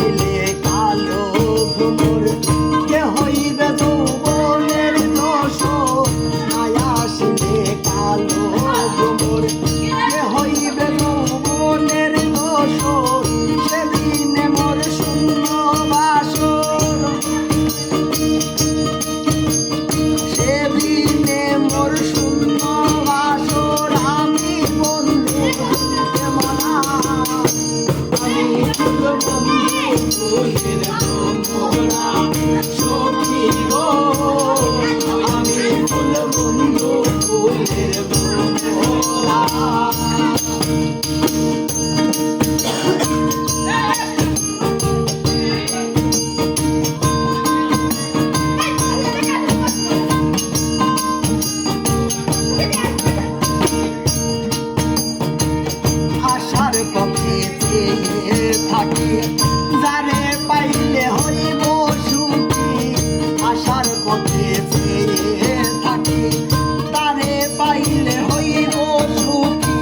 আসিলে কালো ভ্রমর কে হইবে যৌবনের দোসর নাই আসিলে কালো ভ্রমর কে হইবে যৌবনের দোসর সেদিনে মোর শূন্য বাসর সেদিনে মোর শূন্য বাসর আমি বন্ধু মানা আমি ফুল বন্ধু ফুলের ভ্রমরা সখী গো আমি ফুল বন্ধু ফুলের ভ্রমরা আশার পথে চেয়ে থাকি যারে পাইলে হইব সুখী আশার পথে চেয়ে থাকি তারে পাইলে হইব সুখী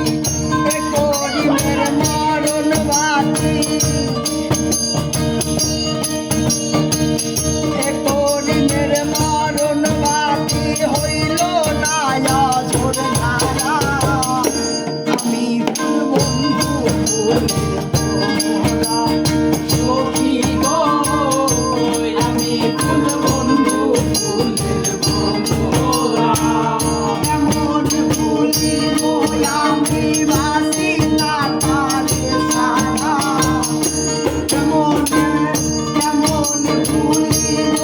এ করিমের মরণ বাকি এ করিমের মরণ বাকি হইল না ঝোর ধারা আমি ফুল বন্ধু সখী গো আমি ফুল বন্ধু ফুলের ভ্রমরা এমন ফুলিব আমি বাসি না তারে সারা এমন ফুলিব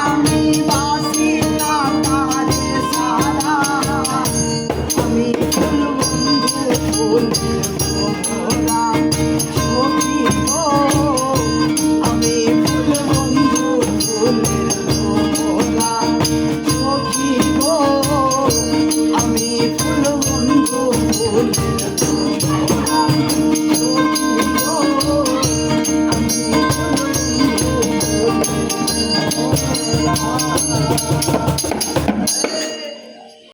আমি বাসি না তারে সারা আমি ফুল বন্ধু ফুলের ভ্রমরা সখী গো আমি ফুল বন্ধু ফুলের ভ্রমরা সখী গো আমি ফুল বন্ধু ফুলের ভ্রমরা সখী গো আমি ফুল বন্ধু ফুলের ভ্রমরা